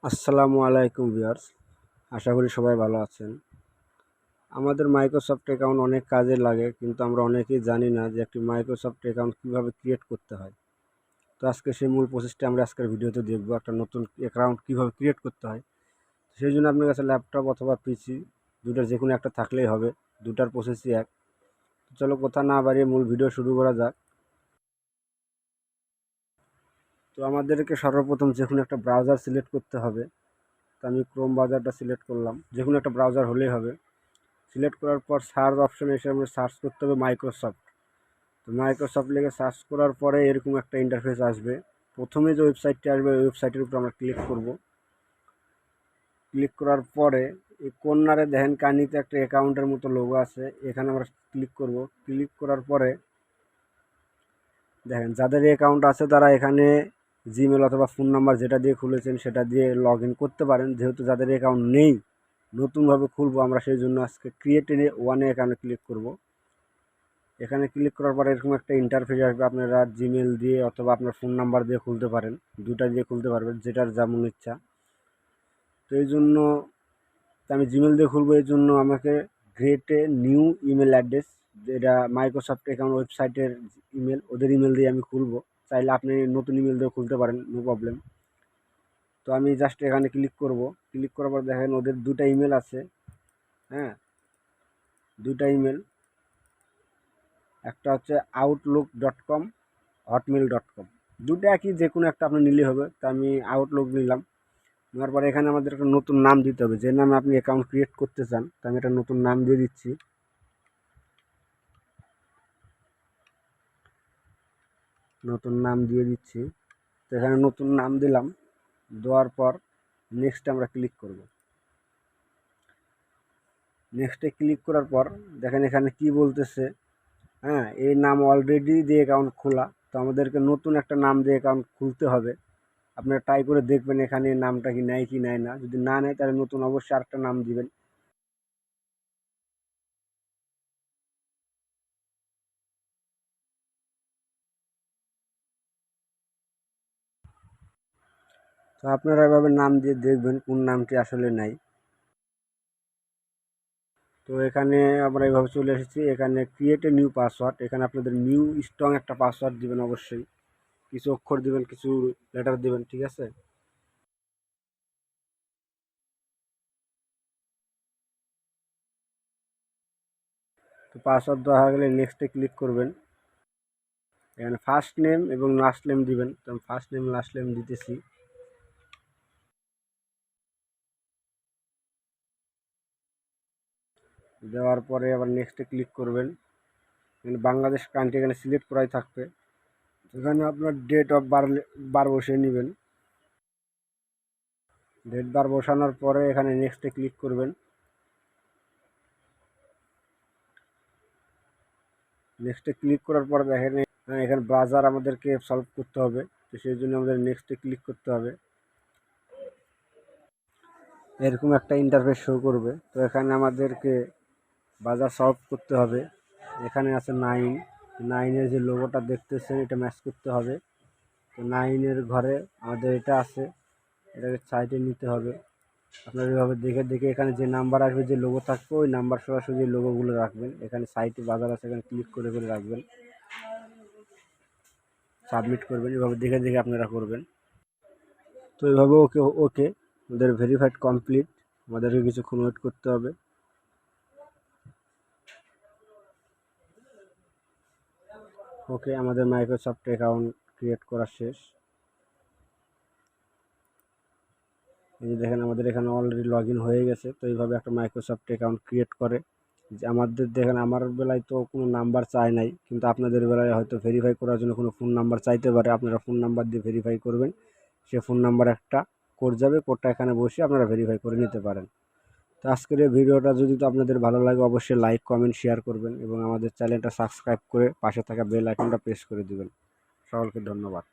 আসসালামু আলাইকুম ভিউয়ার্স, আশা করি সবাই ভালো আছেন। আমাদের মাইক্রোসফট অ্যাকাউন্ট অনেক কাজে লাগে, কিন্তু আমরা অনেকেই জানি না যে একটি মাইক্রোসফট অ্যাকাউন্ট কীভাবে ক্রিয়েট করতে হয়। তো আজকে সেই মূল প্রসেসটা আমরা আজকের ভিডিওতে দেখব, একটা নতুন অ্যাকাউন্ট কীভাবে ক্রিয়েট করতে হয়। সেই জন্য আপনার কাছে ল্যাপটপ অথবা পিসি দুটার যে কোনো একটা থাকলেই হবে, দুটার প্রসেসই এক। চলো কথা না বাড়িয়ে মূল ভিডিও শুরু করা যাক। তো আমাদেরকে সর্বপ্রথম যে কোনো একটা ব্রাউজার সিলেক্ট করতে হবে। তো আমি ক্রোম ব্রাউজারটা সিলেক্ট করলাম, যে কোনো একটা ব্রাউজার হলেই হবে। সিলেক্ট করার পর সার্চ অপশনে এসে আমরা সার্চ করতে হবে মাইক্রোসফট। তো মাইক্রোসফট লিখে সার্চ করার পরে এরকম একটা ইন্টারফেস আসবে। প্রথমে যে ওয়েবসাইটটি আসবে ওই ওয়েবসাইটের উপর আমরা ক্লিক করব। ক্লিক করার পরে এই কর্নারে দেখেন কানিতে একটা অ্যাকাউন্টের মতো লোগো আছে, এখানে আমরা ক্লিক করব। ক্লিক করার পরে দেখেন যাদের অ্যাকাউন্ট আছে তারা এখানে জিমেল অথবা ফোন নাম্বার যেটা দিয়ে খুলেছেন সেটা দিয়ে লগ ইন করতে পারেন। যেহেতু যাদের অ্যাকাউন্ট নেই, নতুনভাবে খুলবো আমরা, সেই জন্য আজকে ক্রিয়েট ওয়ানে এখানে ক্লিক করব। এখানে ক্লিক করার পরে এরকম একটা ইন্টারফেস আসবে। আপনারা জিমেল দিয়ে অথবা আপনার ফোন নাম্বার দিয়ে খুলতে পারেন, দুটা দিয়ে খুলতে পারবেন, যেটার যেমন ইচ্ছা। তো এই জন্য আমি জিমেল দিয়ে খুলবো, এই জন্য আমাকে create a new email address, যেটা মাইক্রোসফট অ্যাকাউন্ট ওয়েবসাইটের ইমেল, ওদের ইমেল দিয়ে আমি খুলবো। চাইলে আপনি নতুন ইমেল দিয়ে খুলতে পারেন, নো প্রবলেম। তো আমি জাস্ট এখানে ক্লিক করব। ক্লিক করার পর দেখেন ওদের দুটা ইমেল আছে, হ্যাঁ, দুটা ইমেল। একটা হচ্ছে outlook.com, hotmail.com, দুটো একই, যে কোনো একটা আপনি নিলে হবে। তো আমি আউটলুক নিলাম। নেওয়ার পরে এখানে আমাদের একটা নতুন নাম দিতে হবে, যে নামে আপনি অ্যাকাউন্ট ক্রিয়েট করতে চান। তো আমি একটা নতুন নাম দিয়ে দিচ্ছি। নতুন নাম দিয়ে দিচ্ছি। তো এখানে নতুন নাম দিলাম, দেওয়ার পর নেক্সট আমরা ক্লিক করব। নেক্সটে ক্লিক করার পর দেখেন এখানে কি বলতেছে, হ্যাঁ, এই নাম অলরেডি দিয়ে অ্যাকাউন্ট খোলা। তো আমাদেরকে নতুন একটা নাম দিয়ে অ্যাকাউন্ট খুলতে হবে। আপনারা ট্রাই করে দেখবেন এখানে নামটা কি নেয় কি নেয় না। যদি না নেয় তাহলে নতুন অবশ্যই আরেকটা নাম দিবেন। তো আপনারা এভাবে নাম দিয়ে দেখবেন কোন নামটি আসলে নেয়। তো এখানে আমরা এভাবে চলে এসেছি। এখানে ক্রিয়েট এ নিউ পাসওয়ার্ড, এখানে আপনাদের নিউ স্ট্রং একটা পাসওয়ার্ড দিবেন অবশ্যই। কিছু অক্ষর দিবেন, কিছু লেটার দিবেন, ঠিক আছে। তো পাসওয়ার্ড দেওয়া হয়ে গেলে নেক্সটে ক্লিক করবেন। এখানে ফার্স্ট নেম এবং লাস্ট নেম দিবেন। তো আমি ফার্স্ট নেম লাস্ট নেম দিতেছি। দেওয়ার পরে আবার নেক্সটে ক্লিক করবেন। এখানে বাংলাদেশ কান্ট্রি এখানে সিলেক্ট করাই থাকবে। এখানে আপনার ডেট অফ বার বসিয়ে নেবেন। ডেট বার বসানোর পরে এখানে নেক্সটে ক্লিক করবেন। নেক্সটে ক্লিক করার পর দেখেন এখানে ব্রাউজার আমাদেরকে সলভ করতে হবে। তো সেই জন্য আমাদের নেক্সটে ক্লিক করতে হবে। এরকম একটা ইন্টারফেস শো করবে। তো এখানে আমাদেরকে ব্রাউজার সলভ করতে হবে। এখানে আছে 9 যে লোগোটা দেখতেছেন এটা ম্যাচ করতে হবে। তো 9 ঘরে আমাদের এটা আছে, এটাকে সাইডে নিতে হবে। আপনারা এভাবে দেখে দেখে এখানে যে নাম্বার আসবে, যে লোগো থাকবে, ওই নাম্বার সরাসরি লোগোগুলো রাখবেন। এখানে সাইটে বাজার আছে, এখানে ক্লিক করে করে রাখবেন, সাবমিট করবেন। এভাবে দেখে দেখে আপনারা করবেন। তো এইভাবে ওকে ওকে আমাদের ভেরিফাইড কমপ্লিট। আমাদেরকে কিছুক্ষণ ওয়েট করতে হবে। ওকে, আমাদের মাইক্রোসফট অ্যাকাউন্ট ক্রিয়েট করা শেষ। এই যে দেখেন আমাদের এখানে অলরেডি লগ ইন হয়ে গেছে। তো এইভাবে একটা মাইক্রোসফট অ্যাকাউন্ট ক্রিয়েট করে। যে আমাদের দেখেন আমার বেলায় তো কোনো নাম্বার চাই নাই, কিন্তু আপনাদের বেলায় হয়তো ভেরিফাই করার জন্য কোনো ফোন নাম্বার চাইতে পারে। আপনারা ফোন নাম্বার দিয়ে ভেরিফাই করবেন। সে ফোন নাম্বার একটা কোড যাবে, কোডটা এখানে বসে আপনারা ভেরিফাই করে নিতে পারেন। তো আজকের এই ভিডিওটা যদি তো আপনাদের ভালো লাগে, অবশ্যই লাইক কমেন্ট শেয়ার করবেন এবং আমাদের চ্যানেলটা সাবস্ক্রাইব করে পাশে থাকা বেল আইকনটা প্রেস করে দিবেন। সকলকে ধন্যবাদ।